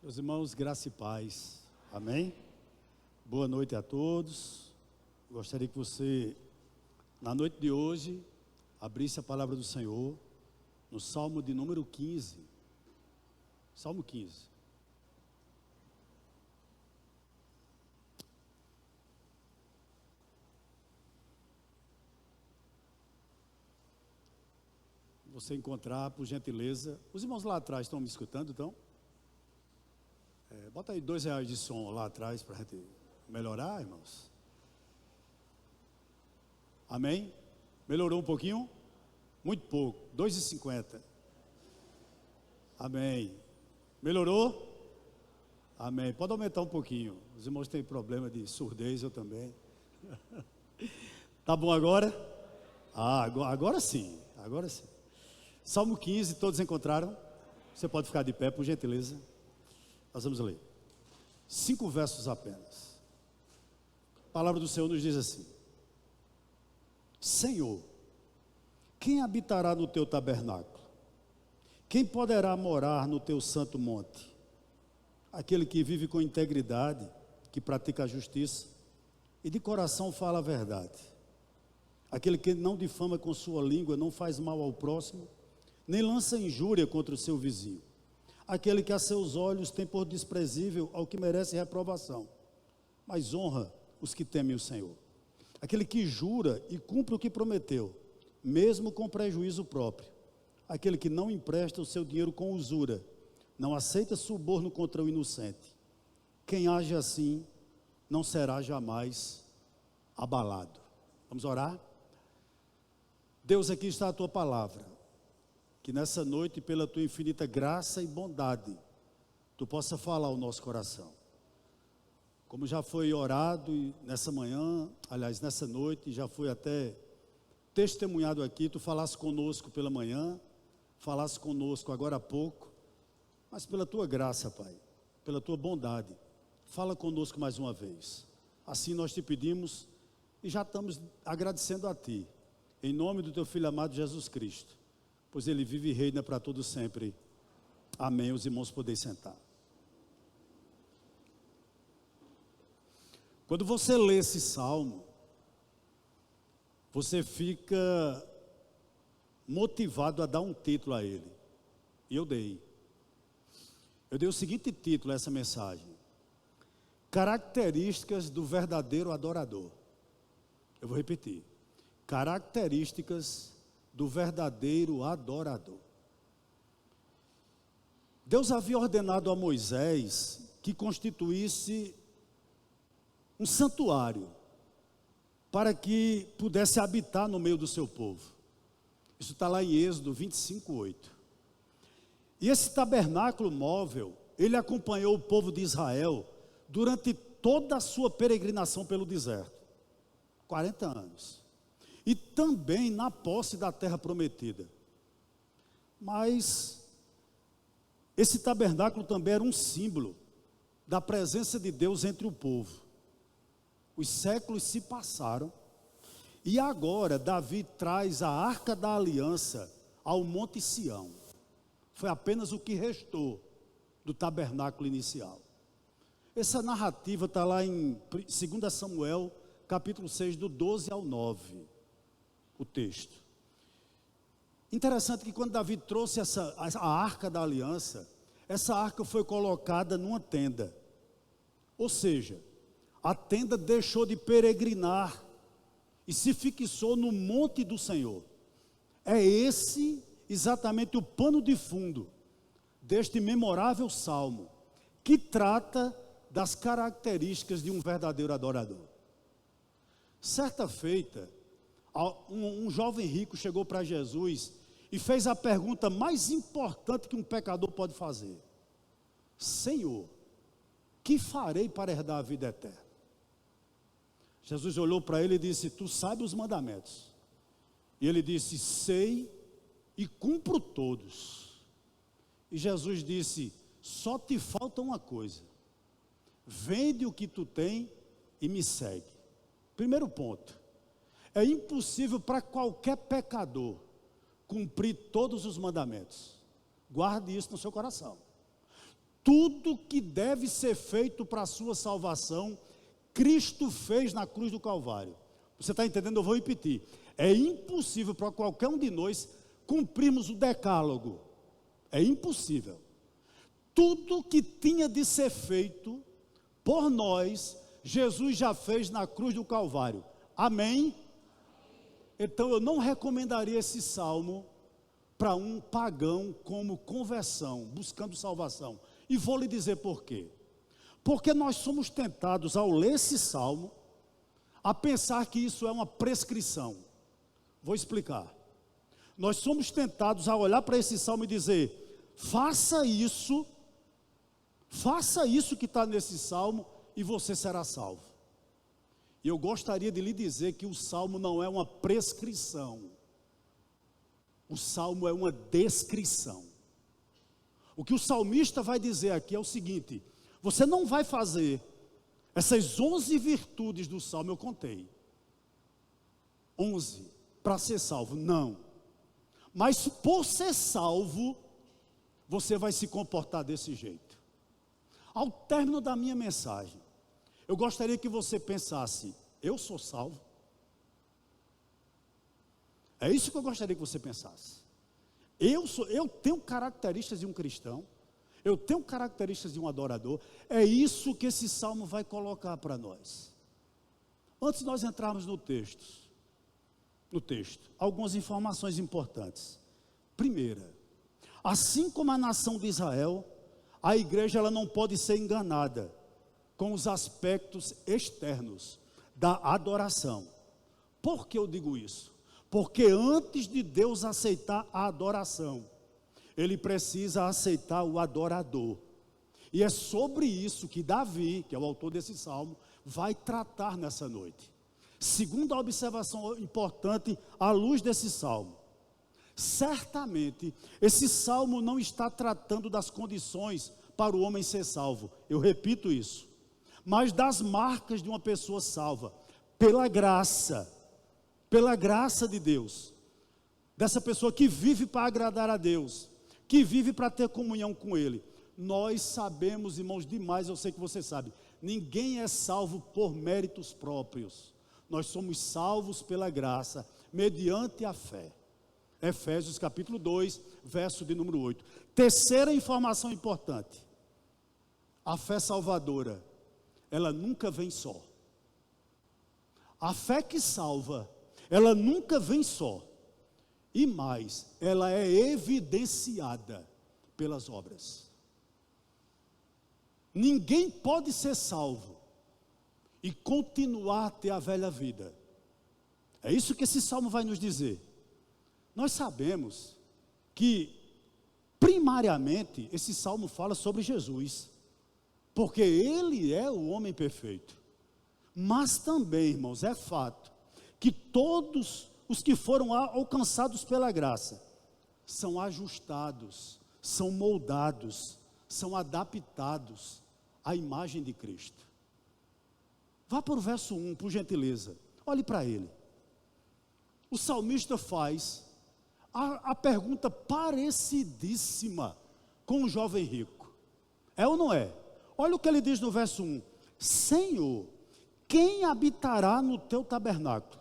Meus irmãos, graça e paz, amém? Boa noite a todos. Gostaria que você, na noite de hoje, abrisse a palavra do Senhor no Salmo de número 15. Salmo 15. Você encontrar, por gentileza. Os irmãos lá atrás estão me escutando, então? Bota aí R$2 de som lá atrás para a gente melhorar, irmãos. Amém? Melhorou um pouquinho? Muito pouco, R$2,50. Amém. Melhorou? Amém. Pode aumentar um pouquinho. Os irmãos têm problema de surdez, eu também. Tá bom agora? Agora sim, agora sim. Salmo 15, todos encontraram? Você pode ficar de pé, por gentileza. Nós vamos ler 5 versos apenas. A palavra do Senhor nos diz assim: Senhor, quem habitará no teu tabernáculo? Quem poderá morar no teu santo monte? Aquele que vive com integridade, que pratica a justiça e de coração fala a verdade. Aquele que não difama com sua língua, não faz mal ao próximo, nem lança injúria contra o seu vizinho. Aquele que a seus olhos tem por desprezível ao que merece reprovação, mas honra os que temem o Senhor. Aquele que jura e cumpre o que prometeu, mesmo com prejuízo próprio. Aquele que não empresta o seu dinheiro com usura, não aceita suborno contra o inocente. Quem age assim não será jamais abalado. Vamos orar? Deus, aqui está a tua palavra. Que nessa noite, pela tua infinita graça e bondade, tu possa falar ao nosso coração. Como já foi orado nessa manhã, aliás, nessa noite, já foi até testemunhado aqui, tu falasse conosco pela manhã, falasse conosco agora há pouco, mas pela tua graça, Pai, pela tua bondade, fala conosco mais uma vez. Assim nós te pedimos e já estamos agradecendo a ti, em nome do teu Filho amado Jesus Cristo. Pois ele vive e reina para todo sempre. Amém. Os irmãos podem sentar. Quando você lê esse salmo, você fica motivado a dar um título a ele. E eu dei o seguinte título a essa mensagem: Características do verdadeiro adorador. Eu vou repetir: características do verdadeiro adorador. Deus havia ordenado a Moisés que constituísse um santuário para que pudesse habitar no meio do seu povo. Isso está lá em Êxodo 25:8. E esse tabernáculo móvel, ele acompanhou o povo de Israel durante toda a sua peregrinação pelo deserto, 40 anos. E também na posse da terra prometida. Mas esse tabernáculo também era um símbolo da presença de Deus entre o povo. Os séculos se passaram e agora Davi traz a Arca da Aliança ao Monte Sião. Foi apenas o que restou do tabernáculo inicial. Essa narrativa está lá em 2 Samuel, capítulo 6, do 12 ao 9. O texto. Interessante que quando Davi trouxe a Arca da Aliança, essa arca foi colocada numa tenda. Ou seja, a tenda deixou de peregrinar e se fixou no monte do Senhor. É esse exatamente o pano de fundo deste memorável salmo, que trata das características de um verdadeiro adorador. Certa feita, um jovem rico chegou para Jesus e fez a pergunta mais importante que um pecador pode fazer: Senhor, que farei para herdar a vida eterna? Jesus olhou para ele e disse: tu sabes os mandamentos. E ele disse: sei e cumpro todos. E Jesus disse: só te falta uma coisa, vende o que tu tem e me segue. Primeiro ponto: é impossível para qualquer pecador cumprir todos os mandamentos. Guarde isso no seu coração. Tudo que deve ser feito para a sua salvação, Cristo fez na cruz do Calvário. Você está entendendo? Eu vou repetir. É impossível para qualquer um de nós cumprirmos o decálogo. É impossível. Tudo que tinha de ser feito por nós, Jesus já fez na cruz do Calvário. Amém? Então eu não recomendaria esse salmo para um pagão como conversão, buscando salvação. E vou lhe dizer por quê. Porque nós somos tentados, ao ler esse salmo, a pensar que isso é uma prescrição. Vou explicar. Nós somos tentados a olhar para esse salmo e dizer: faça isso que está nesse salmo e você será salvo. E eu gostaria de lhe dizer que o salmo não é uma prescrição. O salmo é uma descrição. O que o salmista vai dizer aqui é o seguinte: você não vai fazer essas 11 virtudes do salmo, eu contei 11 para ser salvo, não. Mas por ser salvo, você vai se comportar desse jeito. Ao término da minha mensagem, eu gostaria que você pensasse: eu sou salvo? É isso que eu gostaria que você pensasse. Eu tenho características de um cristão, eu tenho características de um adorador. É isso que esse salmo vai colocar para nós. Antes de nós entrarmos no texto, algumas informações importantes. Primeira, assim como a nação de Israel, a igreja ela não pode ser enganada com os aspectos externos da adoração. Por que eu digo isso? Porque antes de Deus aceitar a adoração, Ele precisa aceitar o adorador. E é sobre isso que Davi, que é o autor desse salmo, vai tratar nessa noite. Segunda observação importante à luz desse salmo: certamente esse salmo não está tratando das condições para o homem ser salvo. Eu repito isso. Mas das marcas de uma pessoa salva, pela graça de Deus, dessa pessoa que vive para agradar a Deus, que vive para ter comunhão com Ele. Nós sabemos, irmãos, demais, eu sei que você sabe, ninguém é salvo por méritos próprios, nós somos salvos pela graça, mediante a fé. Efésios capítulo 2, verso de número 8. Terceira informação importante: a fé salvadora, ela nunca vem só. A fé que salva, ela nunca vem só. E mais, ela é evidenciada pelas obras. Ninguém pode ser salvo e continuar a ter a velha vida. É isso que esse salmo vai nos dizer. Nós sabemos que, primariamente, esse salmo fala sobre Jesus, porque Ele é o homem perfeito. Mas também, irmãos, é fato que todos os que foram alcançados pela graça são ajustados, são moldados, são adaptados à imagem de Cristo. Vá para o verso 1, por gentileza. Olhe para ele. O salmista faz a pergunta parecidíssima com o jovem rico. É ou não é? Olha o que ele diz no verso 1. Senhor, quem habitará no teu tabernáculo?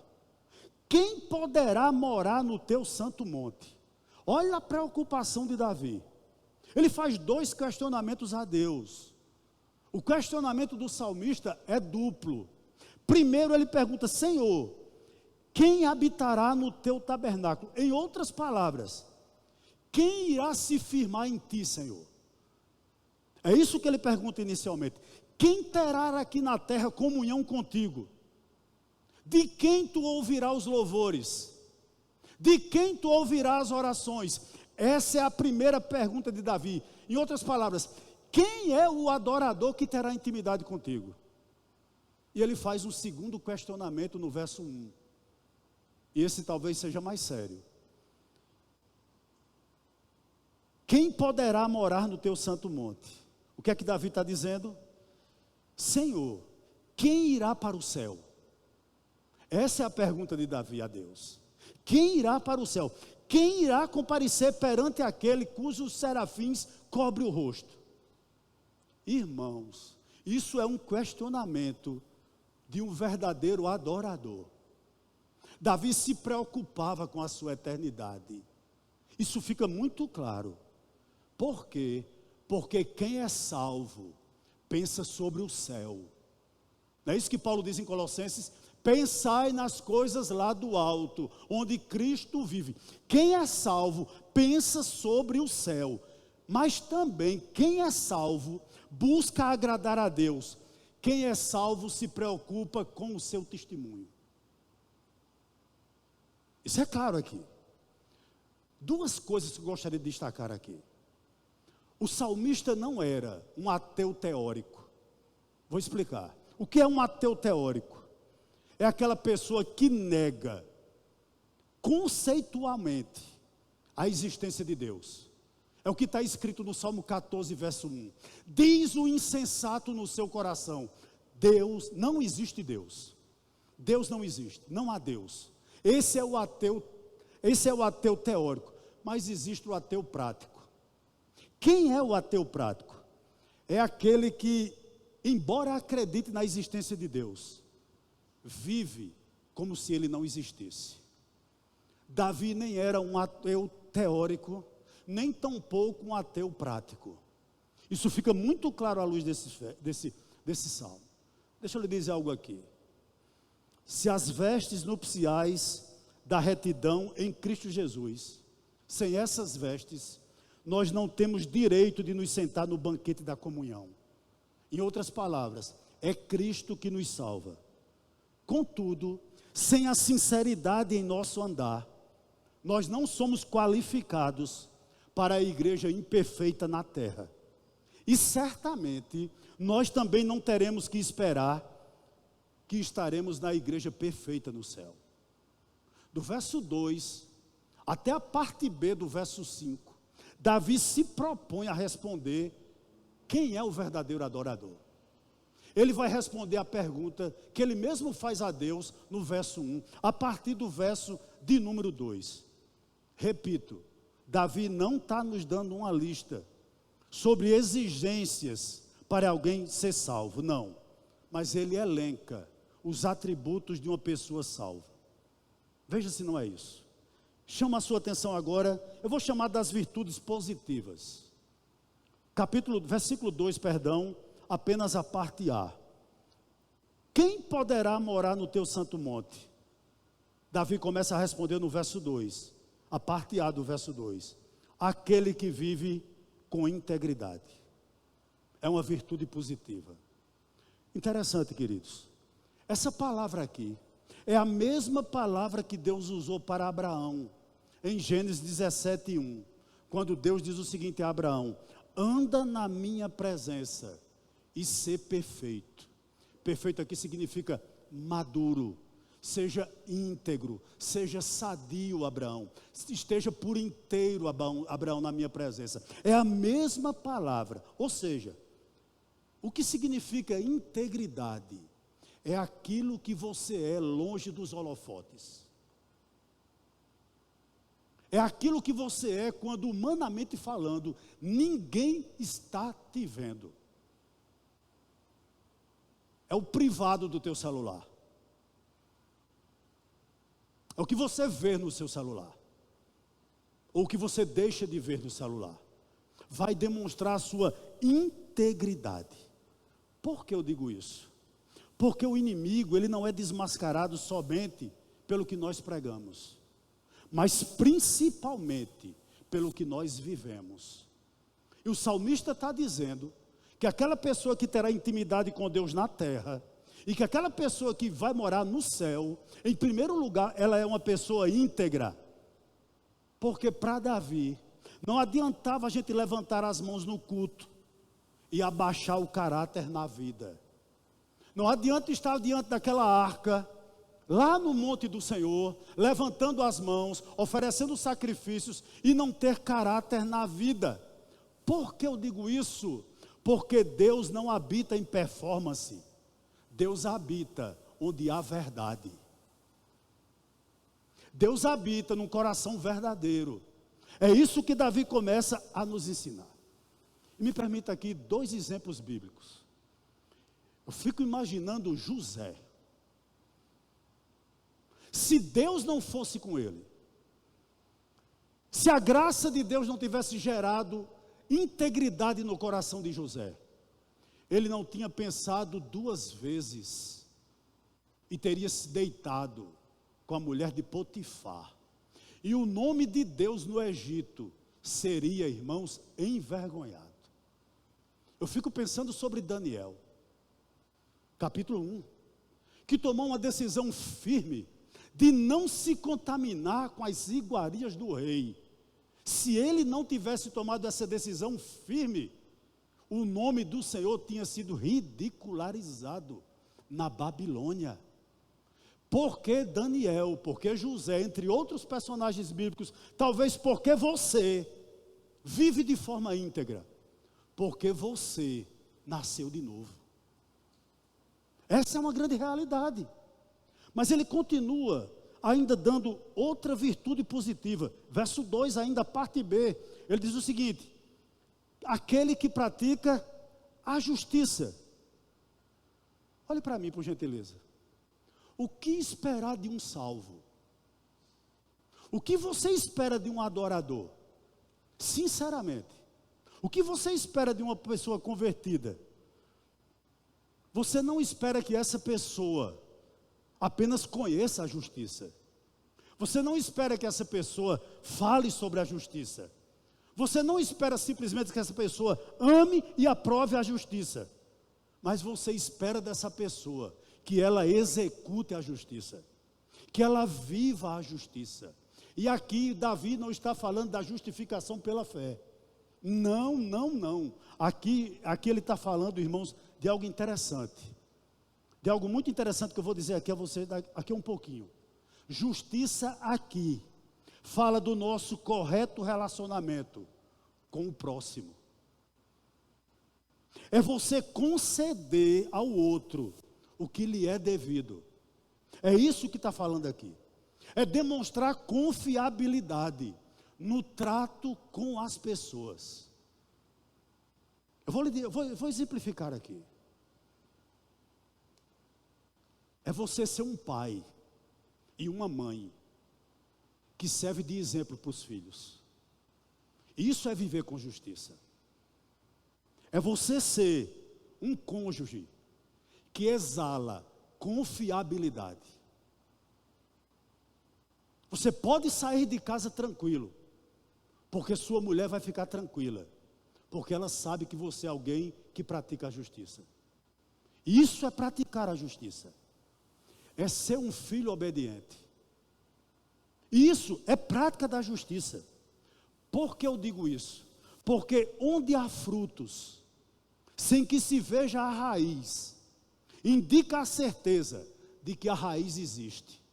Quem poderá morar no teu santo monte? Olha a preocupação de Davi. Ele faz 2 questionamentos a Deus. O questionamento do salmista é duplo. Primeiro ele pergunta: Senhor, quem habitará no teu tabernáculo? Em outras palavras, quem irá se firmar em ti, Senhor? É isso que ele pergunta inicialmente. Quem terá aqui na terra comunhão contigo? De quem tu ouvirás os louvores? De quem tu ouvirás as orações? Essa é a primeira pergunta de Davi. Em outras palavras, quem é o adorador que terá intimidade contigo? E ele faz um segundo questionamento no verso 1. E esse talvez seja mais sério. Quem poderá morar no teu santo monte? O que é que Davi está dizendo? Senhor, quem irá para o céu? Essa é a pergunta de Davi a Deus. Quem irá para o céu? Quem irá comparecer perante aquele cujos serafins cobre o rosto? Irmãos, isso é um questionamento de um verdadeiro adorador. Davi se preocupava com a sua eternidade. Isso fica muito claro. Por quê? Porque quem é salvo pensa sobre o céu. Não é isso que Paulo diz em Colossenses? Pensai nas coisas lá do alto, onde Cristo vive. Quem é salvo pensa sobre o céu. Mas também quem é salvo busca agradar a Deus. Quem é salvo se preocupa com o seu testemunho. Isso é claro aqui. Duas coisas que eu gostaria de destacar aqui. O salmista não era um ateu teórico. Vou explicar. O que é um ateu teórico? É aquela pessoa que nega conceitualmente a existência de Deus. É o que está escrito no Salmo 14, verso 1. Diz o insensato no seu coração: Deus, não existe Deus. Deus não existe, não há Deus. Esse é o ateu teórico, mas existe o ateu prático. Quem é o ateu prático? É aquele que, embora acredite na existência de Deus, vive como se ele não existisse. Davi nem era um ateu teórico, nem tampouco um ateu prático. Isso fica muito claro à luz desse salmo. Deixa eu lhe dizer algo aqui. Se as vestes nupciais da retidão em Cristo Jesus, sem essas vestes, nós não temos direito de nos sentar no banquete da comunhão. Em outras palavras, é Cristo que nos salva. Contudo, sem a sinceridade em nosso andar, nós não somos qualificados para a igreja imperfeita na terra. E certamente, nós também não teremos que esperar que estaremos na igreja perfeita no céu. Do verso 2 até a parte B do verso 5, Davi se propõe a responder quem é o verdadeiro adorador. Ele vai responder a pergunta que ele mesmo faz a Deus no verso 1, a partir do verso de número 2. Repito, Davi não está nos dando uma lista sobre exigências para alguém ser salvo, não. Mas ele elenca os atributos de uma pessoa salva. Veja se não é isso. Chama a sua atenção agora, eu vou chamar das virtudes positivas. Versículo 2, apenas a parte A. Quem poderá morar no teu santo monte? Davi começa a responder no verso 2, a parte A do verso 2. Aquele que vive com integridade. É uma virtude positiva. Interessante, queridos. Essa palavra aqui é a mesma palavra que Deus usou para Abraão, em Gênesis 17, 1. Quando Deus diz o seguinte a Abraão: anda na minha presença e ser perfeito. Perfeito aqui significa maduro, seja íntegro, seja sadio, Abraão, esteja por inteiro, Abraão, na minha presença. É a mesma palavra, ou seja, o que significa integridade? É aquilo que você é longe dos holofotes. É aquilo que você é quando, humanamente falando, ninguém está te vendo. É o privado do teu celular. É o que você vê no seu celular. Ou o que você deixa de ver no celular. Vai demonstrar a sua integridade. Por que eu digo isso? Porque o inimigo, ele não é desmascarado somente pelo que nós pregamos, mas principalmente pelo que nós vivemos. E o salmista está dizendo que aquela pessoa que terá intimidade com Deus na terra, e que aquela pessoa que vai morar no céu, em primeiro lugar, ela é uma pessoa íntegra. Porque para Davi, não adiantava a gente levantar as mãos no culto e abaixar o caráter na vida. Não adianta estar diante daquela arca, lá no monte do Senhor, levantando as mãos, oferecendo sacrifícios e não ter caráter na vida. Por que eu digo isso? Porque Deus não habita em performance. Deus habita onde há verdade. Deus habita num coração verdadeiro. É isso que Davi começa a nos ensinar. E me permita aqui 2 exemplos bíblicos. Eu fico imaginando José. Se Deus não fosse com ele, se a graça de Deus não tivesse gerado integridade no coração de José, ele não tinha pensado 2 vezes e teria se deitado com a mulher de Potifar. E o nome de Deus no Egito seria, irmãos, envergonhado. Eu fico pensando sobre Daniel, capítulo 1, que tomou uma decisão firme de não se contaminar com as iguarias do rei. Se ele não tivesse tomado essa decisão firme, o nome do Senhor tinha sido ridicularizado na Babilônia. Porque Daniel, porque José, entre outros personagens bíblicos, talvez porque você vive de forma íntegra, porque você nasceu de novo. Essa é uma grande realidade. Mas ele continua ainda dando outra virtude positiva. Verso 2, ainda parte B, ele diz o seguinte: aquele que pratica a justiça. Olhe para mim, por gentileza. O que esperar de um salvo? O que você espera de um adorador? Sinceramente, o que você espera de uma pessoa convertida? Você não espera que essa pessoa apenas conheça a justiça. Você não espera que essa pessoa fale sobre a justiça. Você não espera simplesmente que essa pessoa ame e aprove a justiça. Mas você espera dessa pessoa que ela execute a justiça, que ela viva a justiça. E aqui Davi não está falando da justificação pela fé. Não, não, não. Aqui ele está falando, irmãos, de algo interessante. De algo muito interessante que eu vou dizer aqui a você daqui a um pouquinho. Justiça aqui fala do nosso correto relacionamento com o próximo. É você conceder ao outro o que lhe é devido. É isso que está falando aqui. É demonstrar confiabilidade no trato com as pessoas. Eu vou exemplificar aqui. É você ser um pai e uma mãe que serve de exemplo para os filhos. Isso é viver com justiça. É você ser um cônjuge que exala confiabilidade. Você pode sair de casa tranquilo, porque sua mulher vai ficar tranquila, porque ela sabe que você é alguém que pratica a justiça. Isso é praticar a justiça. É ser um filho obediente. Isso é prática da justiça. Por que eu digo isso? Porque onde há frutos, sem que se veja a raiz, indica a certeza de que a raiz existe.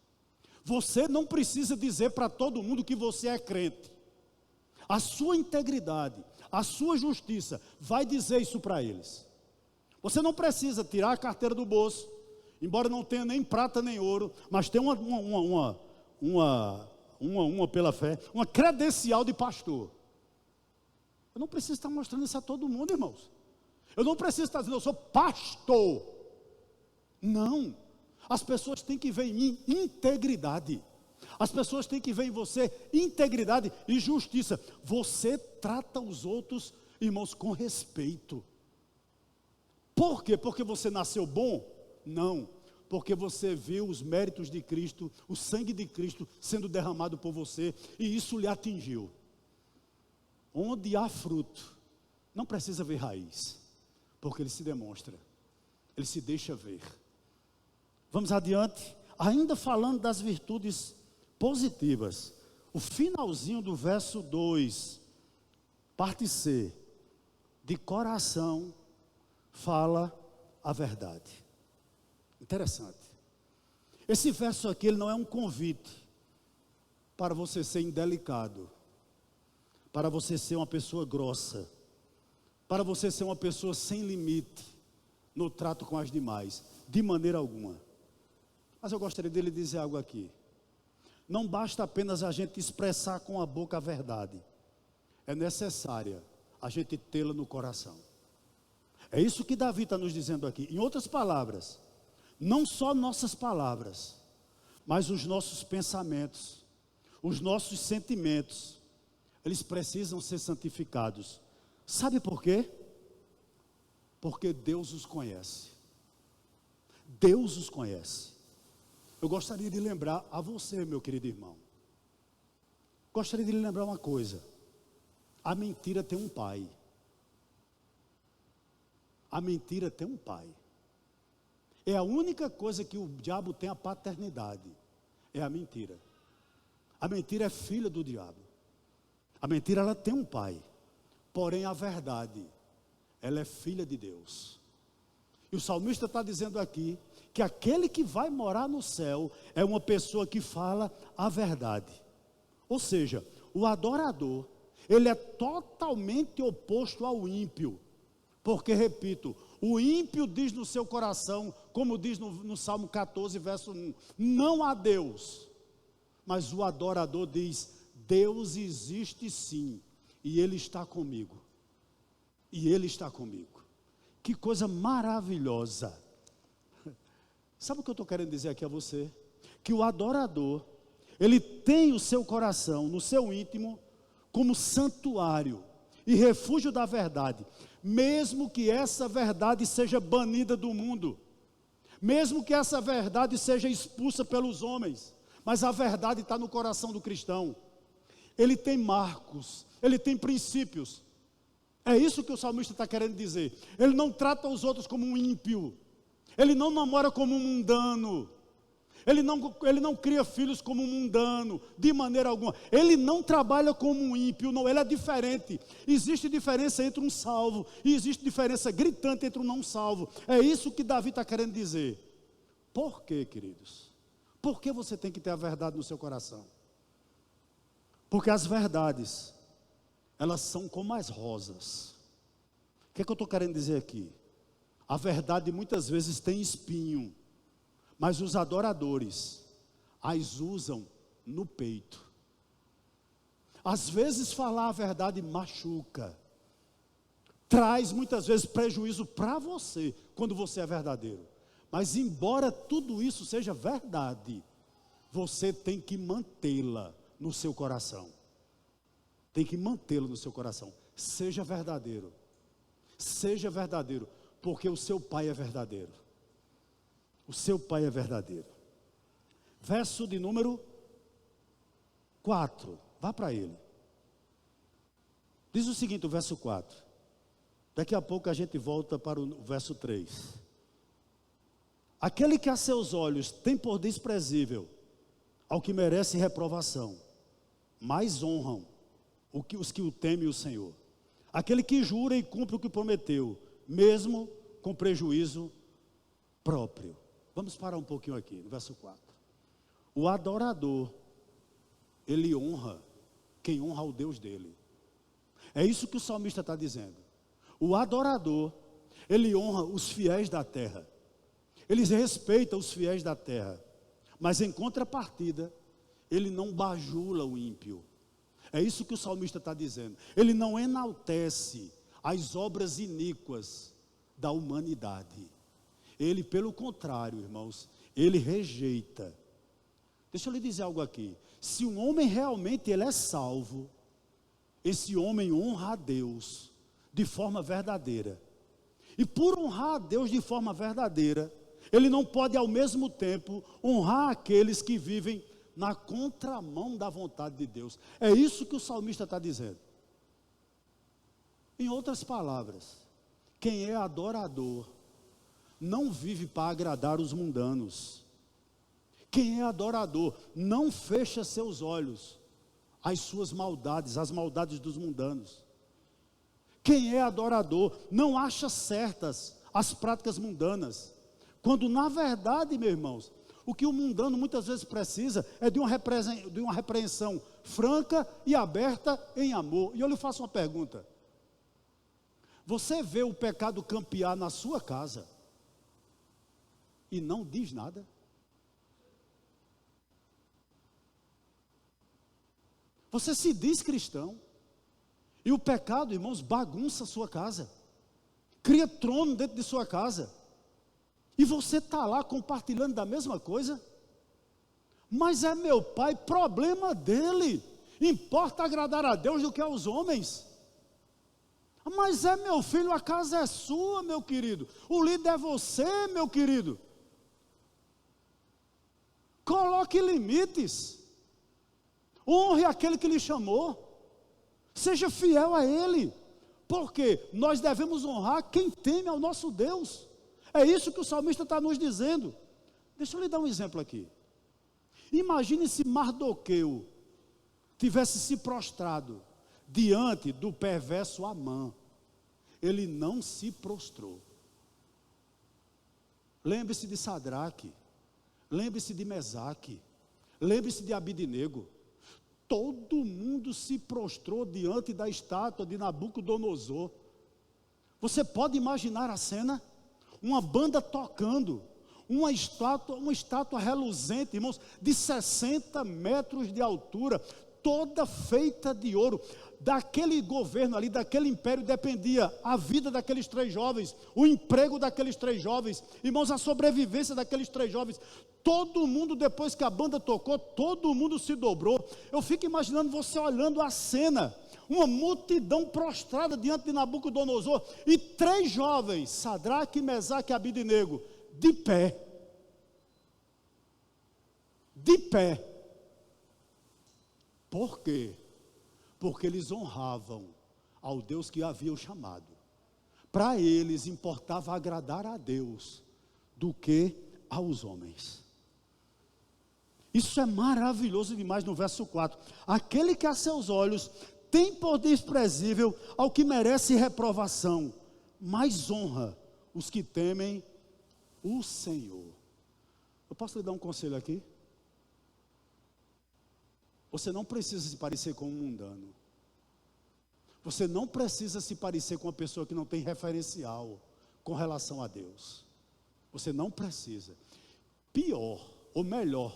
Você não precisa dizer para todo mundo que você é crente. A sua integridade, a sua justiça vai dizer isso para eles. Você não precisa tirar a carteira do bolso, embora não tenha nem prata nem ouro, mas tem uma pela fé, uma credencial de pastor. Eu não preciso estar mostrando isso a todo mundo, irmãos. Eu não preciso estar dizendo, eu sou pastor. Não. As pessoas têm que ver em mim integridade. As pessoas têm que ver em você integridade e justiça. Você trata os outros, irmãos, com respeito. Por quê? Porque você nasceu bom? Não. Porque você viu os méritos de Cristo, o sangue de Cristo sendo derramado por você, e isso lhe atingiu. Onde há fruto, não precisa ver raiz, porque ele se demonstra, ele se deixa ver. Vamos adiante, ainda falando das virtudes positivas, o finalzinho do verso 2, parte C, de coração, fala a verdade. Interessante. Esse verso aqui, ele não é um convite para você ser indelicado, para você ser uma pessoa grossa, para você ser uma pessoa sem limite no trato com as demais, de maneira alguma. Mas eu gostaria de lhe dizer algo aqui. Não basta apenas a gente expressar com a boca a verdade. É necessária a gente tê-la no coração. É isso que Davi está nos dizendo aqui. Em outras palavras, não só nossas palavras, mas os nossos pensamentos, os nossos sentimentos, eles precisam ser santificados. Sabe por quê? Porque Deus os conhece. Deus os conhece. Eu gostaria de lembrar a você, meu querido irmão. Gostaria de lhe lembrar uma coisa. A mentira tem um pai. A mentira tem um pai. É a única coisa que o diabo tem a paternidade. É a mentira. A mentira é filha do diabo. A mentira, ela tem um pai. Porém, a verdade, ela é filha de Deus. E o salmista está dizendo aqui que aquele que vai morar no céu é uma pessoa que fala a verdade. Ou seja, o adorador, ele é totalmente oposto ao ímpio. Porque, repito, o ímpio diz no seu coração, como diz no Salmo 14, verso 1, não há Deus. Mas o adorador diz, Deus existe sim, e Ele está comigo. E Ele está comigo. Que coisa maravilhosa. Sabe o que eu estou querendo dizer aqui a você? Que o adorador, ele tem o seu coração, no seu íntimo, como santuário e refúgio da verdade, mesmo que essa verdade seja banida do mundo, mesmo que essa verdade seja expulsa pelos homens, mas a verdade está no coração do cristão. Ele tem marcos, ele tem princípios. É isso que o salmista está querendo dizer. Ele não trata os outros como um ímpio, ele não namora como um mundano, ele não cria filhos como um mundano, de maneira alguma. Ele não trabalha como um ímpio, não, ele é diferente. Existe diferença entre um salvo, e existe diferença gritante entre um não salvo. É isso que Davi está querendo dizer. Por quê, queridos? Por que você tem que ter a verdade no seu coração? Porque as verdades, elas são como as rosas. O que é que eu estou querendo dizer aqui? A verdade muitas vezes tem espinho, mas os adoradores as usam no peito. Às vezes falar a verdade machuca, traz muitas vezes prejuízo para você, quando você é verdadeiro. Mas embora tudo isso seja verdade, você tem que mantê-la no seu coração. Tem que mantê-la no seu coração. Seja verdadeiro. Seja verdadeiro, porque o seu pai é verdadeiro. O seu pai é verdadeiro. Verso de número 4. Vá para ele. Diz o seguinte, o verso 4. Daqui a pouco a gente volta para o verso 3. Aquele que a seus olhos tem por desprezível ao que merece reprovação, mais honram os que o temem o Senhor. Aquele que jura e cumpre o que prometeu, mesmo com prejuízo próprio. Vamos parar um pouquinho aqui, no verso 4. O adorador, ele honra quem honra o Deus dele. É isso que o salmista está dizendo. O adorador, ele honra os fiéis da terra. Ele respeita os fiéis da terra. Mas em contrapartida, ele não bajula o ímpio. É isso que o salmista está dizendo. Ele não enaltece as obras iníquas da humanidade. Ele, pelo contrário, irmãos, ele rejeita. Deixa eu lhe dizer algo aqui. Se um homem realmente ele é salvo, esse homem honra a Deus de forma verdadeira. E por honrar a Deus de forma verdadeira, ele não pode ao mesmo tempo honrar aqueles que vivem na contramão da vontade de Deus. É isso que o salmista está dizendo. Em outras palavras, quem é adorador não vive para agradar os mundanos. Quem é adorador não fecha seus olhos às suas maldades, às maldades dos mundanos. Quem é adorador não acha certas as práticas mundanas. Quando na verdade, meus irmãos, o que o mundano muitas vezes precisa é de uma repreensão franca e aberta em amor. E eu lhe faço uma pergunta. Você vê o pecado campear na sua casa e não diz nada? Você se diz cristão E o pecado, irmãos, bagunça a sua casa, cria trono dentro de sua casa, e você está lá compartilhando da mesma coisa. Mas é meu pai, problema dele, importa agradar a Deus do que aos homens. Mas é meu filho, a casa é sua, meu querido, o líder é você, meu querido. Coloque limites, honre aquele que lhe chamou, seja fiel a ele, porque nós devemos honrar quem teme ao nosso Deus. É isso que o salmista está nos dizendo. Deixa eu lhe dar um exemplo aqui. Imagine se Mardoqueu tivesse se prostrado diante do perverso Amã. Ele não se prostrou. Lembre-se de Sadraque, lembre-se de Mesaque, lembre-se de Abidinego. Todo mundo se prostrou diante da estátua de Nabucodonosor. Você pode imaginar a cena? Uma banda tocando, uma estátua reluzente, irmãos, de 60 metros de altura, toda feita de ouro. Daquele governo ali, daquele império, dependia a vida daqueles 3 jovens, o emprego daqueles 3 jovens, irmãos, a sobrevivência daqueles 3 jovens. Todo mundo, depois que a banda tocou, todo mundo se dobrou. Eu fico imaginando você olhando a cena, uma multidão prostrada diante de Nabucodonosor, e 3 jovens, Sadraque, Mesaque e Abidinego, de pé. De pé. Por quê? Porque eles honravam ao Deus que haviam chamado. Para eles importava agradar a Deus do que aos homens. Isso é maravilhoso demais no verso 4. Aquele que a seus olhos tem por desprezível ao que merece reprovação, mas honra os que temem o Senhor. Eu posso lhe dar um conselho aqui? Você não precisa se parecer com um mundano. Você não precisa se parecer com uma pessoa que não tem referencial com relação a Deus. Você não precisa. Pior, ou melhor,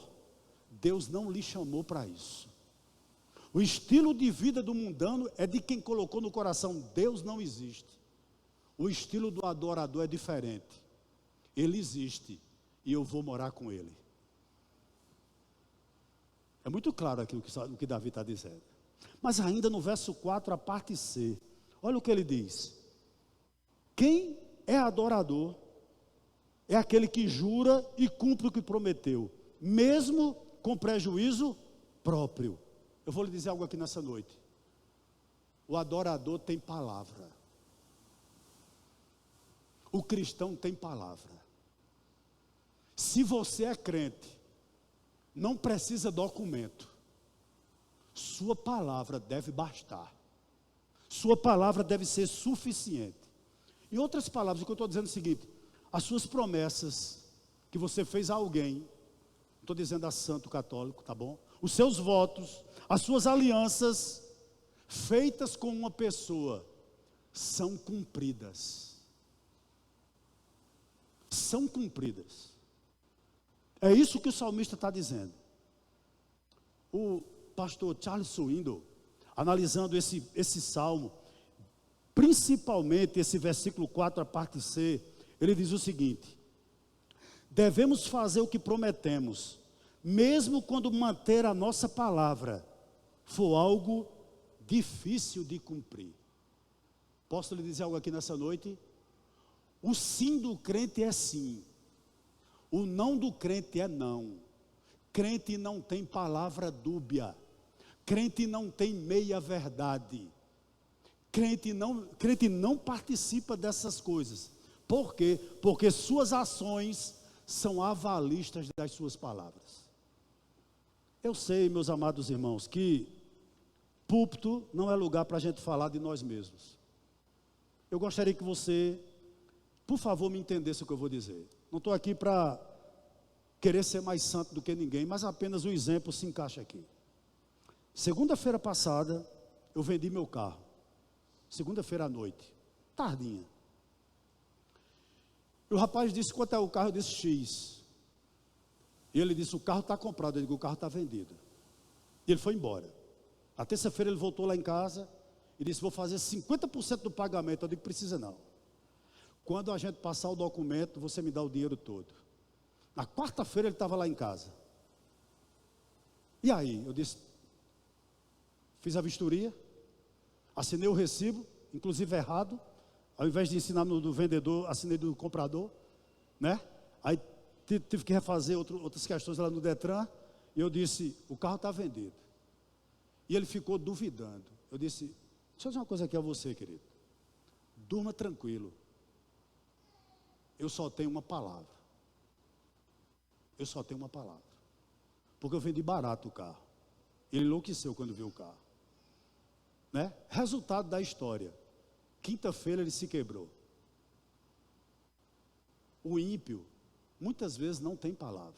Deus não lhe chamou para isso. O estilo de vida do mundano é de quem colocou no coração: Deus não existe. O estilo do adorador é diferente. Ele existe e eu vou morar com ele. É muito claro aqui o que Davi está dizendo. Mas ainda no verso 4, a parte C, olha o que ele diz: quem é adorador é aquele que jura e cumpre o que prometeu, mesmo com prejuízo próprio. Eu vou lhe dizer algo aqui nessa noite. O adorador tem palavra. O cristão tem palavra. Se você é crente, não precisa documento. Sua palavra deve bastar. Sua palavra deve ser suficiente. Em outras palavras, o que eu estou dizendo é o seguinte: as suas promessas que você fez a alguém, estou dizendo a santo católico, tá bom? Os seus votos, as suas alianças, feitas com uma pessoa, são cumpridas. São cumpridas. É isso que o salmista está dizendo. O pastor Charles Swindoll, analisando esse salmo, principalmente esse versículo 4, a parte C, ele diz o seguinte: devemos fazer o que prometemos, mesmo quando manter a nossa palavra for algo difícil de cumprir. Posso lhe dizer algo aqui nessa noite? O sim do crente é sim, o não do crente é não. Crente não tem palavra dúbia, crente não tem meia verdade, crente não participa dessas coisas. Por quê? Porque suas ações são avalistas das suas palavras. Eu sei, meus amados irmãos, que púlpito não é lugar para a gente falar de nós mesmos. Eu gostaria que você, por favor, me entendesse o que eu vou dizer. Não estou aqui para querer ser mais santo do que ninguém, mas apenas um exemplo se encaixa aqui. Segunda-feira passada, eu vendi meu carro. Segunda-feira à noite, tardinha. E o rapaz disse: quanto é o carro? Eu disse: X. E ele disse: o carro está comprado. Eu digo: o carro está vendido. E ele foi embora. Na terça-feira ele voltou lá em casa e disse: vou fazer 50% do pagamento. Eu digo: precisa não. Quando a gente passar o documento, você me dá o dinheiro todo. Na quarta-feira ele estava lá em casa. E aí? Eu disse: fiz a vistoria, assinei o recibo, inclusive errado. Ao invés de ensinar no do vendedor, assinei do comprador, né? Aí tive que refazer outras questões lá no Detran. E eu disse: o carro está vendido. E ele ficou duvidando. Eu disse: deixa eu dizer uma coisa aqui a você, querido. Durma tranquilo. Eu só tenho uma palavra. Eu só tenho uma palavra. Porque eu vendi barato o carro. Ele enlouqueceu quando viu o carro, né? Resultado da história: quinta-feira ele se quebrou. O ímpio muitas vezes não tem palavra.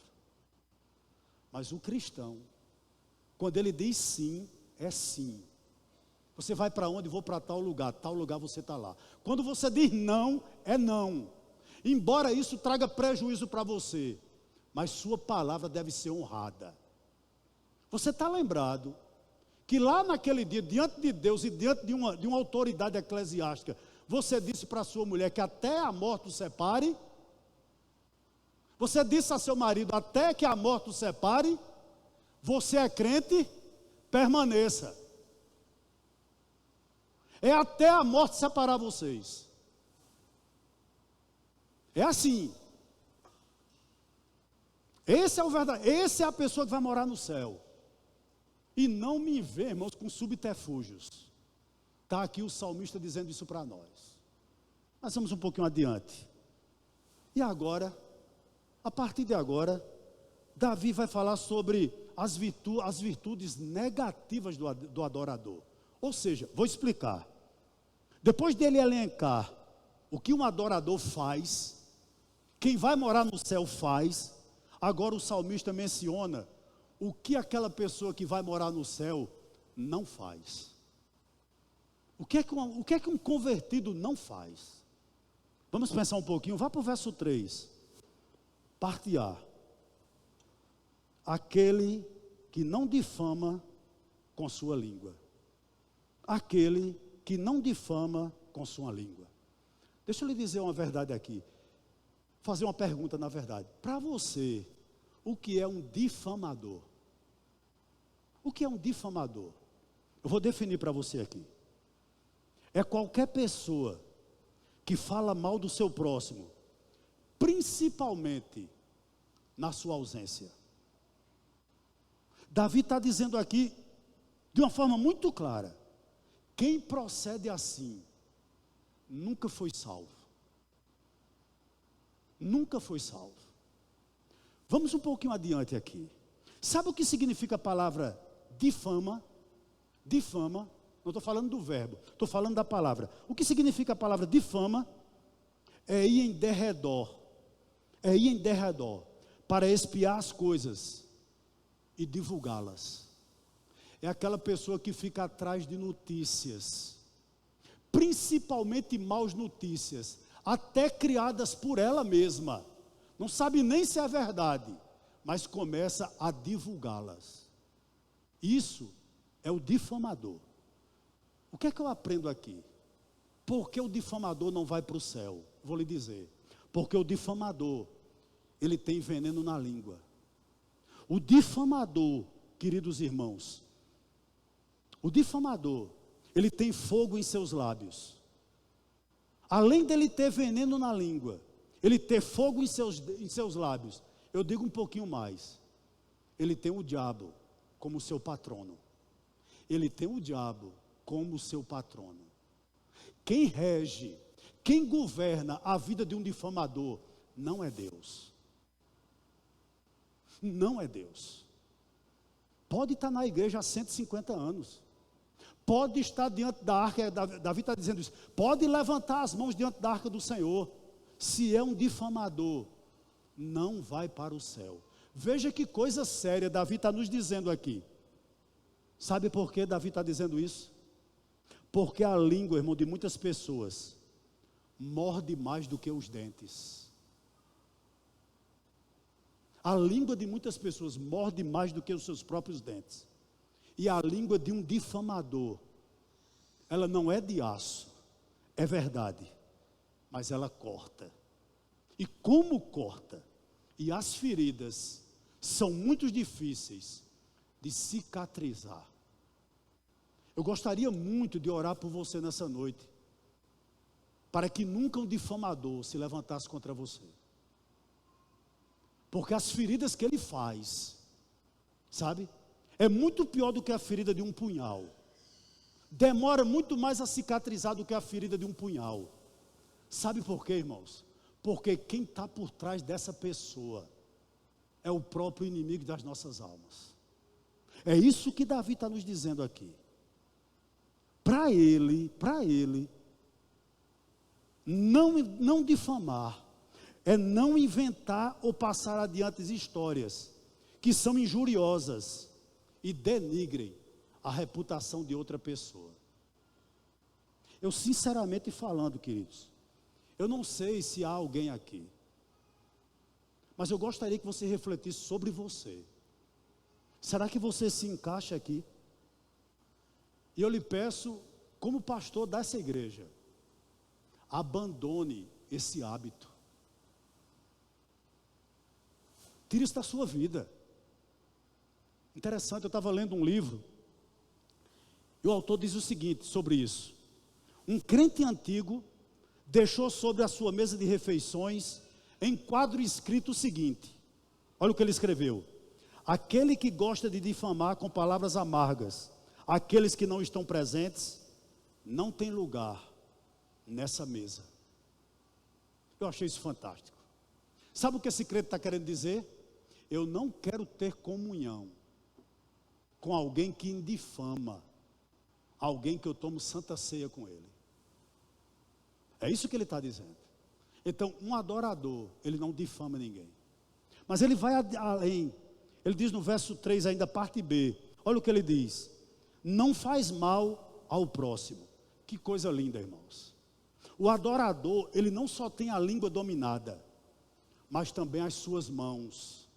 Mas o cristão, quando ele diz sim, é sim. Você vai para onde? Vou para tal lugar você está lá. Quando você diz não, é não. Embora isso traga prejuízo para você, mas sua palavra deve ser honrada. Você está lembrado que lá naquele dia, diante de Deus e diante de uma autoridade eclesiástica, você disse para sua mulher que até a morte o separe? Você disse a seu marido: até que a morte o separe? Você é crente? Permaneça. É até a morte separar vocês. É assim. Esse é o verdadeiro, esse é a pessoa que vai morar no céu. E não me vê, irmãos, com subterfúgios. Está aqui o salmista dizendo isso para nós. Mas vamos um pouquinho adiante. E agora, a partir de agora, Davi vai falar sobre as virtudes negativas do adorador. Ou seja, vou explicar. Depois dele elencar o que um adorador faz, quem vai morar no céu faz, agora o salmista menciona o que aquela pessoa que vai morar no céu não faz. O que é que um convertido não faz? Vamos pensar um pouquinho. Vá para o verso 3. Parte A. Aquele que não difama com sua língua. Aquele que não difama com sua língua. Deixa eu lhe dizer uma verdade aqui. Fazer uma pergunta, na verdade. Para você, o que é um difamador? O que é um difamador? Eu vou definir para você aqui. É qualquer pessoa que fala mal do seu próximo, principalmente na sua ausência. Davi está dizendo aqui, de uma forma muito clara: quem procede assim, nunca foi salvo. Nunca foi salvo. Vamos um pouquinho adiante aqui. Sabe o que significa a palavra difama? Difama, não estou falando do verbo, estou falando da palavra. O que significa a palavra difama? É ir em derredor. É ir em derredor para espiar as coisas e divulgá-las. É aquela pessoa que fica atrás de notícias, principalmente maus notícias, até criadas por ela mesma. Não sabe nem se é verdade, mas começa a divulgá-las. Isso é o difamador. O que é que eu aprendo aqui? Por que o difamador não vai para o céu? Vou lhe dizer. Porque o difamador, ele tem veneno na língua. O difamador, queridos irmãos, o difamador, ele tem fogo em seus lábios. Além dele ter veneno na língua, ele ter fogo em seus lábios, eu digo um pouquinho mais: ele tem o diabo como seu patrono. Ele tem o diabo como seu patrono. Quem rege, quem governa a vida de um difamador, não é Deus. Não é Deus. Pode estar na igreja há 150 anos. Pode estar diante da arca, Davi está dizendo isso. Pode levantar as mãos diante da arca do Senhor. Se é um difamador, não vai para o céu. Veja que coisa séria Davi está nos dizendo aqui. Sabe por que Davi está dizendo isso? Porque a língua, irmão, de muitas pessoas morde mais do que os dentes. A língua de muitas pessoas morde mais do que os seus próprios dentes. E a língua de um difamador ela não é de aço, é verdade, mas ela corta. E como corta? E as feridas são muito difíceis de cicatrizar. Eu gostaria muito de orar por você nessa noite, para que nunca um difamador se levantasse contra você. Porque as feridas que ele faz, sabe, é muito pior do que a ferida de um punhal. Demora muito mais a cicatrizar do que a ferida de um punhal. Sabe por quê, irmãos? Porque quem está por trás dessa pessoa é o próprio inimigo das nossas almas. É isso que Davi está nos dizendo aqui. Para ele, não difamar, é não inventar ou passar adiante histórias que são injuriosas e denigrem a reputação de outra pessoa. Eu sinceramente falando, queridos, eu não sei se há alguém aqui, mas eu gostaria que você refletisse sobre você. Será que você se encaixa aqui? E eu lhe peço, como pastor dessa igreja, abandone esse hábito. Tire isso da sua vida. Interessante, eu estava lendo um livro, e o autor diz o seguinte sobre isso: um crente antigo deixou sobre a sua mesa de refeições, em quadro escrito o seguinte, olha o que ele escreveu: aquele que gosta de difamar com palavras amargas aqueles que não estão presentes, não tem lugar nessa mesa. Eu achei isso fantástico. Sabe o que esse crente está querendo dizer? Eu não quero ter comunhão com alguém que difama, alguém que eu tomo santa ceia com ele. É isso que ele está dizendo. Então, um adorador, ele não difama ninguém. Mas ele vai além. Ele diz no verso 3 ainda, parte B. Olha o que ele diz: não faz mal ao próximo. Que coisa linda, irmãos. O adorador, ele não só tem a língua dominada, mas também as suas mãos,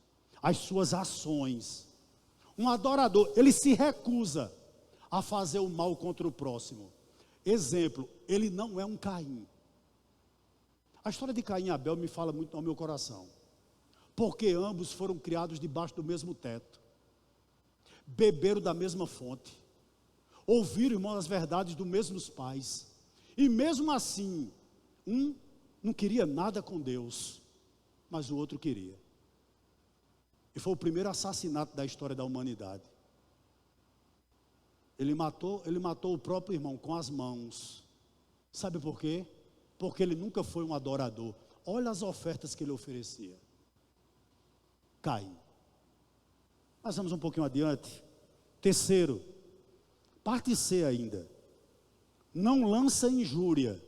as suas ações. Um adorador, ele se recusa a fazer o mal contra o próximo. Exemplo, ele não é um Caim. A história de Caim e Abel me fala muito ao meu coração, porque ambos foram criados debaixo do mesmo teto, beberam da mesma fonte, ouviram, irmãos, as verdades dos mesmos pais, e mesmo assim, um não queria nada com Deus, mas o outro queria. E foi o primeiro assassinato da história da humanidade. Ele matou o próprio irmão com as mãos. Sabe por quê? Porque ele nunca foi um adorador. Olha as ofertas que ele oferecia. Caim. Mas vamos um pouquinho adiante. Terceiro, parte C ainda. Não lança injúria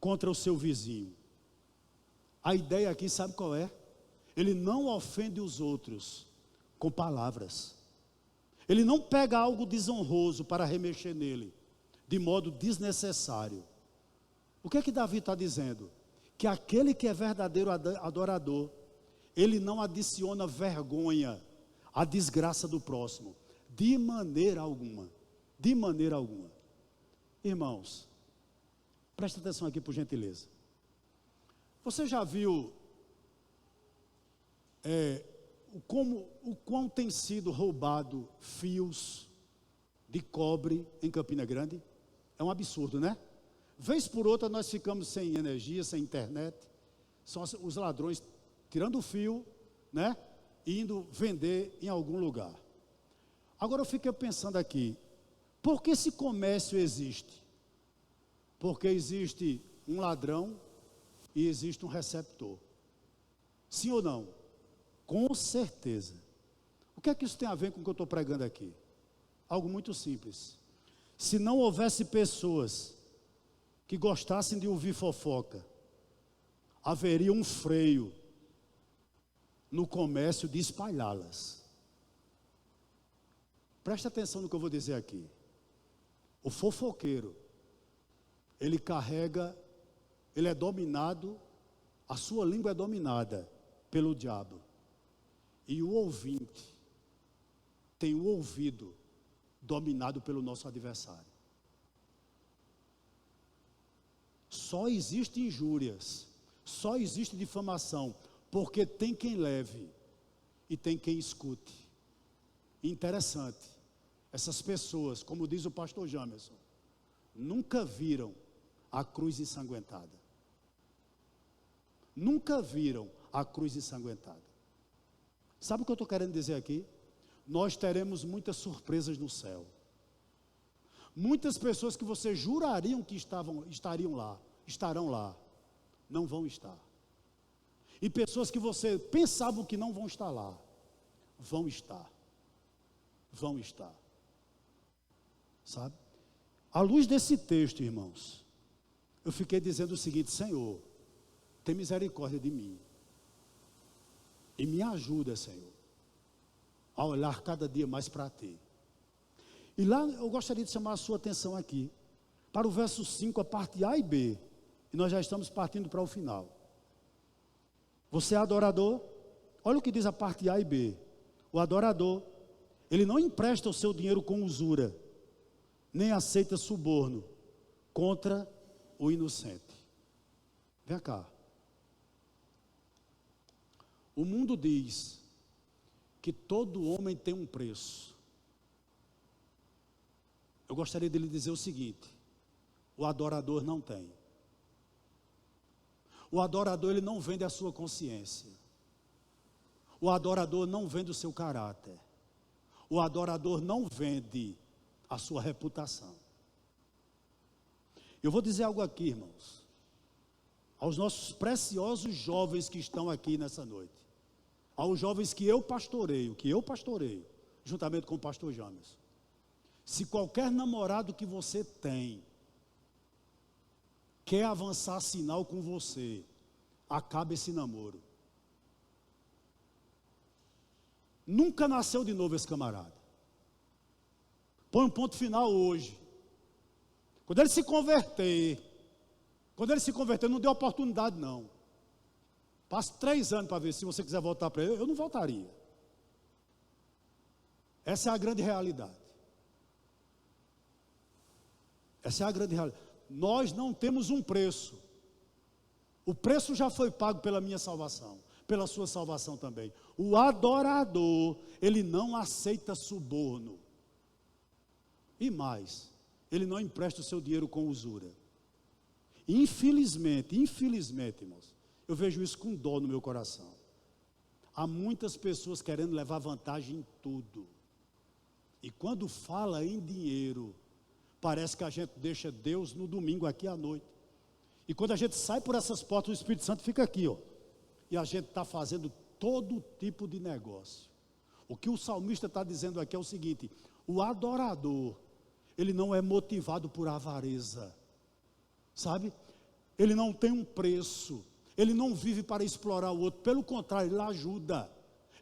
contra o seu vizinho. A ideia aqui, sabe qual é? Ele não ofende os outros com palavras. Ele não pega algo desonroso para remexer nele, de modo desnecessário. O que é que Davi está dizendo? Que aquele que é verdadeiro adorador, ele não adiciona vergonha à desgraça do próximo, de maneira alguma. De maneira alguma. Irmãos, presta atenção aqui por gentileza. Você já viu o quão tem sido roubado fios de cobre em Campina Grande? É um absurdo, né? Vez por outra nós ficamos sem energia, sem internet. São os ladrões tirando o fio, né? E indo vender em algum lugar. Agora eu fiquei pensando aqui, por que esse comércio existe? Porque existe um ladrão e existe um receptor. Sim ou não? Com certeza. O que é que isso tem a ver com o que eu estou pregando aqui? Algo muito simples. Se não houvesse pessoas que gostassem de ouvir fofoca, haveria um freio no comércio de espalhá-las. Preste atenção no que eu vou dizer aqui. O fofoqueiro, ele é dominado, a sua língua é dominada pelo diabo. E o ouvinte tem o ouvido dominado pelo nosso adversário. só existe injúrias, só existe difamação, porque tem quem leve e tem quem escute. Interessante, essas pessoas, como diz o pastor Jamerson, nunca viram a cruz ensanguentada. Nunca viram a cruz ensanguentada. Sabe o que eu estou querendo dizer aqui? Nós teremos muitas surpresas no céu. Muitas pessoas que você jurariam que estariam lá, estarão lá, não vão estar. E pessoas que você pensava que não vão estar lá, vão estar. Vão estar. Sabe? À luz desse texto, irmãos, eu fiquei dizendo o seguinte: Senhor, tem misericórdia de mim. E me ajuda, Senhor, a olhar cada dia mais para Ti. E lá eu gostaria de chamar a sua atenção aqui, para o verso 5, a parte A e B. E nós já estamos partindo para o final. Você é adorador? Olha o que diz a parte A e B. O adorador, ele não empresta o seu dinheiro com usura, nem aceita suborno contra o inocente. Vem cá. O mundo diz que todo homem tem um preço. Eu gostaria de lhe dizer o seguinte: o adorador não tem. O adorador, ele não vende a sua consciência. O adorador não vende o seu caráter. O adorador não vende a sua reputação. Eu vou dizer algo aqui, irmãos, aos nossos preciosos jovens que estão aqui nessa noite, aos jovens que eu pastoreio, juntamente com o pastor James. Se qualquer namorado que você tem quer avançar sinal com você, acaba esse namoro. Nunca nasceu de novo esse camarada. Põe um ponto final hoje. Quando ele se converter, não dê oportunidade não. Passe 3 anos para ver se você quiser voltar para ele. Eu não voltaria. Essa é a grande realidade. Essa é a grande realidade. Nós não temos um preço. O preço já foi pago pela minha salvação, pela sua salvação também. O adorador, ele não aceita suborno. E mais, ele não empresta o seu dinheiro com usura. Infelizmente, irmãos, eu vejo isso com dó no meu coração. Há muitas pessoas querendo levar vantagem em tudo. E quando fala em dinheiro, parece que a gente deixa Deus no domingo aqui à noite. E quando a gente sai por essas portas, o Espírito Santo fica aqui, ó. E a gente está fazendo todo tipo de negócio. O que o salmista está dizendo aqui é o seguinte: o adorador, ele não é motivado por avareza, sabe? Ele não tem um preço, ele não vive para explorar o outro, pelo contrário, ele ajuda.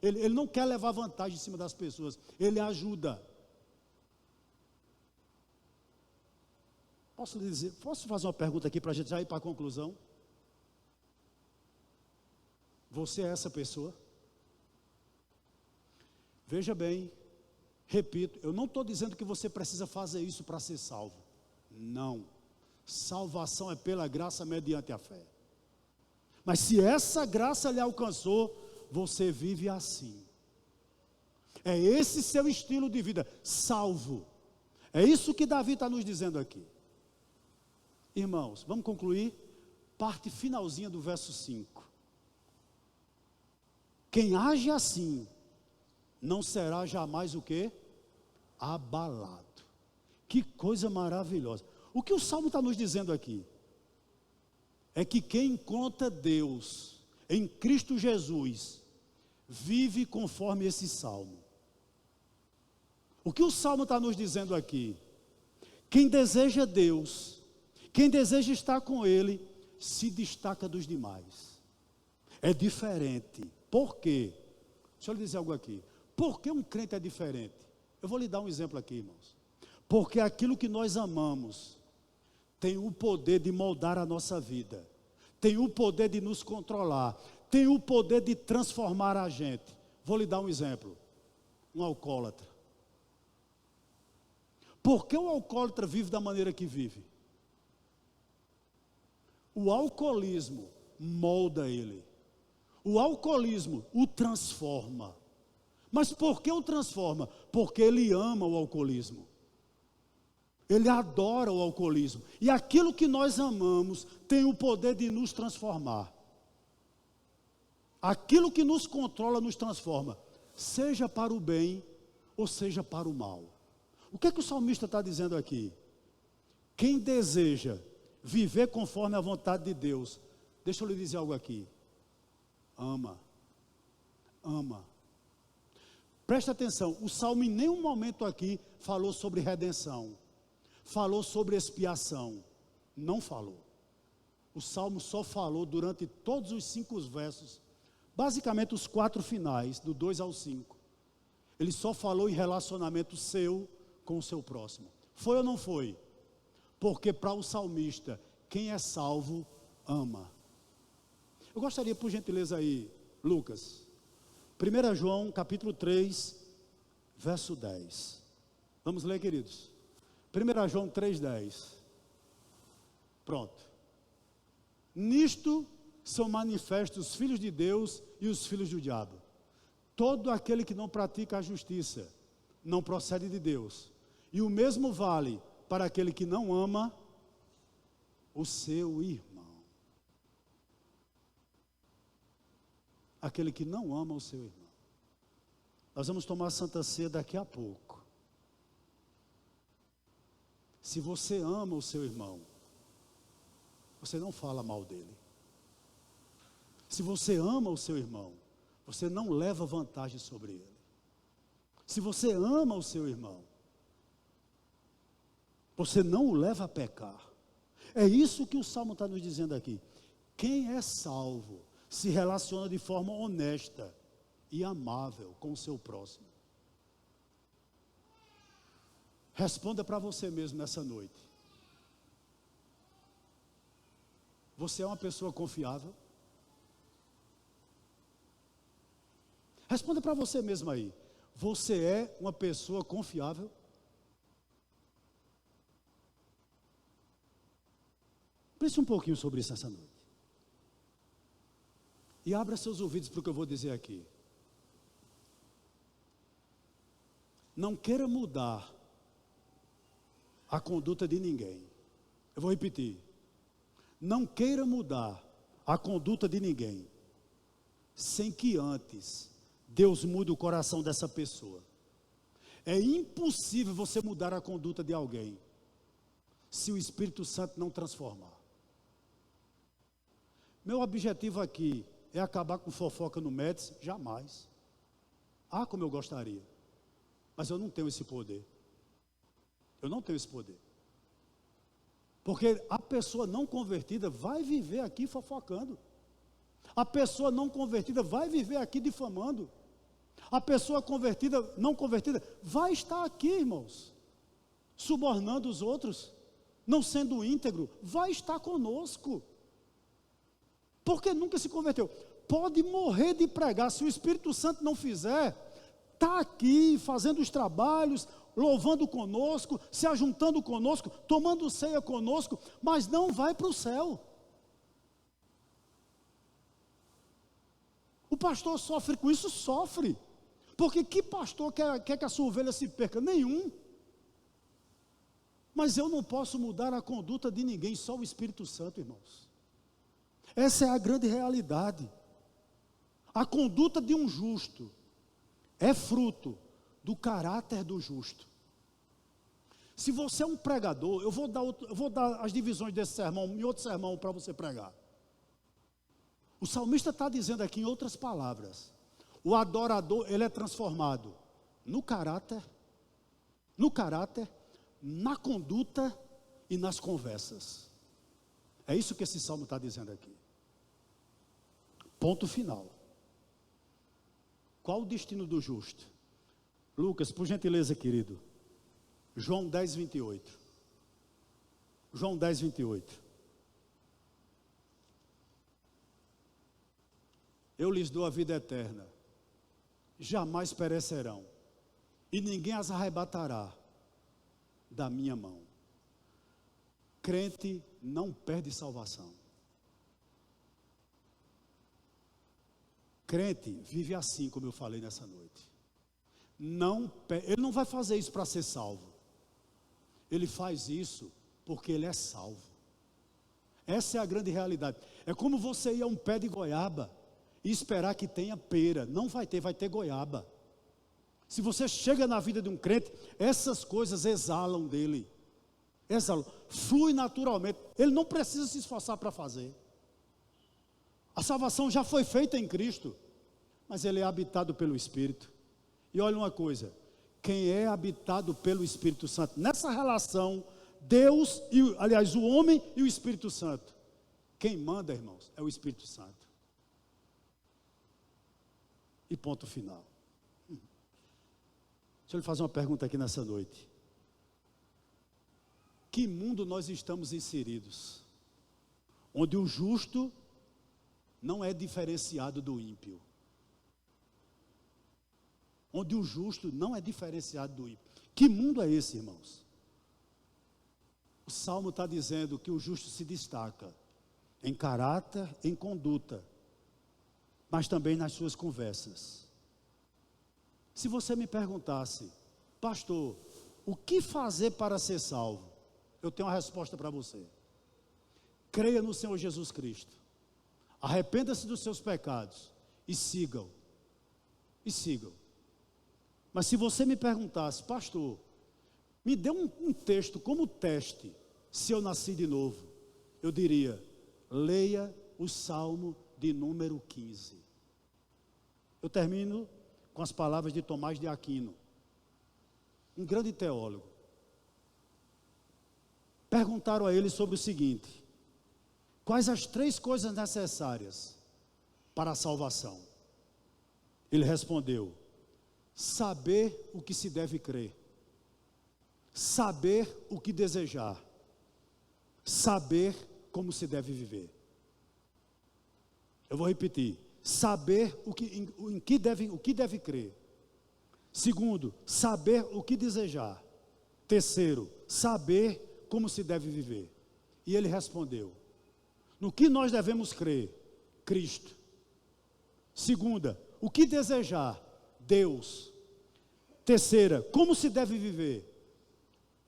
Ele não quer levar vantagem em cima das pessoas, ele ajuda. Posso fazer uma pergunta aqui para a gente já ir para a conclusão? Você é essa pessoa? Veja bem, repito, eu não estou dizendo que você precisa fazer isso para ser salvo. Não. Salvação é pela graça mediante a fé. Mas se essa graça lhe alcançou, você vive assim. É esse seu estilo de vida, salvo. É isso que Davi está nos dizendo aqui. Irmãos, vamos concluir, parte finalzinha do verso 5. Quem age assim, não será jamais o quê? Abalado. Que coisa maravilhosa. O que o Salmo está nos dizendo aqui? É que quem encontra Deus em Cristo Jesus, vive conforme esse Salmo. O que o Salmo está nos dizendo aqui? Quem deseja Deus, quem deseja estar com Ele, se destaca dos demais. É diferente. Por quê? Deixa eu lhe dizer algo aqui. Por que um crente é diferente? Eu vou lhe dar um exemplo aqui, irmãos. Porque aquilo que nós amamos tem o poder de moldar a nossa vida, tem o poder de nos controlar, tem o poder de transformar a gente. Vou lhe dar um exemplo. Um alcoólatra. Por que o alcoólatra vive da maneira que vive? O alcoolismo molda ele. O alcoolismo o transforma. Mas por que o transforma? Porque ele ama o alcoolismo. Ele adora o alcoolismo. E aquilo que nós amamos tem o poder de nos transformar. Aquilo que nos controla nos transforma, seja para o bem ou seja para o mal. O que é que o salmista está dizendo aqui? Quem deseja viver conforme a vontade de Deus, deixa eu lhe dizer algo aqui. Ama. Presta atenção, o salmo em nenhum momento aqui falou sobre redenção. Falou sobre expiação. Não falou. O salmo só falou durante todos os 5 versos, basicamente os 4 finais, do 2 ao 5. Ele só falou em relacionamento seu com o seu próximo. Foi ou não foi? Porque para o salmista, quem é salvo, ama. Eu gostaria, por gentileza aí, Lucas, 1 João, capítulo 3, verso 10. Vamos ler, queridos? 1 João 3,10. Pronto. Nisto são manifestos os filhos de Deus e os filhos do diabo. Todo aquele que não pratica a justiça não procede de Deus. E o mesmo vale para aquele que não ama o seu irmão. Aquele que não ama o seu irmão. Nós vamos tomar a Santa Ceia daqui a pouco. Se você ama o seu irmão, você não fala mal dele. Se você ama o seu irmão, você não leva vantagem sobre ele. Se você ama o seu irmão, você não o leva a pecar. É isso que o Salmo está nos dizendo aqui. Quem é salvo se relaciona de forma honesta e amável com o seu próximo. Responda para você mesmo nessa noite. Você é uma pessoa confiável? Responda para você mesmo aí. Você é uma pessoa confiável? Pense um pouquinho sobre isso essa noite. E abra seus ouvidos para o que eu vou dizer aqui. Não queira mudar a conduta de ninguém. Eu vou repetir. Não queira mudar a conduta de ninguém sem que antes Deus mude o coração dessa pessoa. É impossível você mudar a conduta de alguém se o Espírito Santo não transformar. Meu objetivo aqui é acabar com fofoca no Médici? Jamais. Ah, como eu gostaria. Mas eu não tenho esse poder. Eu não tenho esse poder. Porque a pessoa não convertida vai viver aqui fofocando. A pessoa não convertida vai viver aqui difamando. A pessoa convertida, não convertida, vai estar aqui, irmãos, subornando os outros, não sendo íntegro, vai estar conosco. Porque nunca se converteu. Pode morrer de pregar, se o Espírito Santo não fizer, está aqui fazendo os trabalhos, louvando conosco, se ajuntando conosco, tomando ceia conosco, mas não vai para o céu. O pastor sofre com isso? Sofre. Porque que pastor quer que a sua ovelha se perca? Nenhum. Mas eu não posso mudar a conduta de ninguém, só o Espírito Santo, irmãos. Essa é a grande realidade. A conduta de um justo é fruto do caráter do justo. Se você é um pregador, eu vou dar as divisões desse sermão em outro sermão para você pregar. O salmista está dizendo aqui em outras palavras, o adorador, ele é transformado no caráter, na conduta e nas conversas. É isso que esse salmo está dizendo aqui. Ponto final. Qual o destino do justo? Lucas, por gentileza, querido. João 10, 28. João 10, 28. Eu lhes dou a vida eterna. Jamais perecerão. E ninguém as arrebatará da minha mão. Crente não perde salvação. crente vive assim, como eu falei nessa noite. Ele não vai fazer isso para ser salvo. Ele faz isso porque ele é salvo. Essa é a grande realidade. É como você ir a um pé de goiaba e esperar que tenha pera. Não vai ter goiaba. Se você chega na vida de um crente, essas coisas exalam dele. Exalam, flui naturalmente. Ele não precisa se esforçar para fazer. A salvação já foi feita em Cristo, mas ele é habitado pelo Espírito. E olha uma coisa, quem é habitado pelo Espírito Santo, nessa relação, Deus, aliás, o homem e o Espírito Santo, quem manda, irmãos, é o Espírito Santo. E ponto final. Deixa eu lhe fazer uma pergunta aqui nessa noite. Que mundo nós estamos inseridos? Onde o justo não é diferenciado do ímpio. Onde o justo não é diferenciado do ímpio. Que mundo é esse, irmãos? O Salmo está dizendo que o justo se destaca em caráter, em conduta, mas também nas suas conversas. Se você me perguntasse, pastor, o que fazer para ser salvo? Eu tenho uma resposta para você. Creia no Senhor Jesus Cristo. Arrependa-se dos seus pecados e sigam. E sigam. Mas se você me perguntasse, pastor, me dê um texto como teste, se eu nasci de novo, eu diria, leia o Salmo de número 15. Eu termino com as palavras de Tomás de Aquino, um grande teólogo. Perguntaram a ele sobre o seguinte: quais as 3 coisas necessárias para a salvação? Ele respondeu: saber o que se deve crer, saber o que desejar, saber como se deve viver. Eu vou repetir: saber o que deve crer. Segundo, saber o que desejar. Terceiro, saber como se deve viver. E ele respondeu: no que nós devemos crer? Cristo. Segunda, o que desejar? Deus. Terceira, como se deve viver?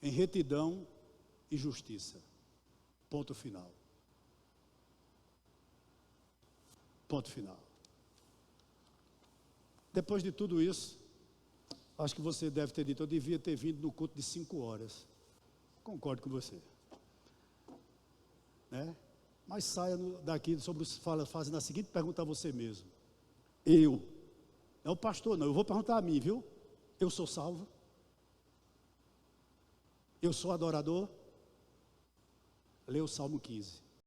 Em retidão e justiça. Ponto final. Ponto final. Depois de tudo isso, acho que você deve ter dito, eu devia ter vindo no culto de 5 horas. Concordo com você. Né? Mas saia daqui fazendo a seguinte pergunta a você mesmo. Não é o pastor não, eu vou perguntar a mim, viu? Eu sou salvo? Eu sou adorador? Lê o Salmo 15.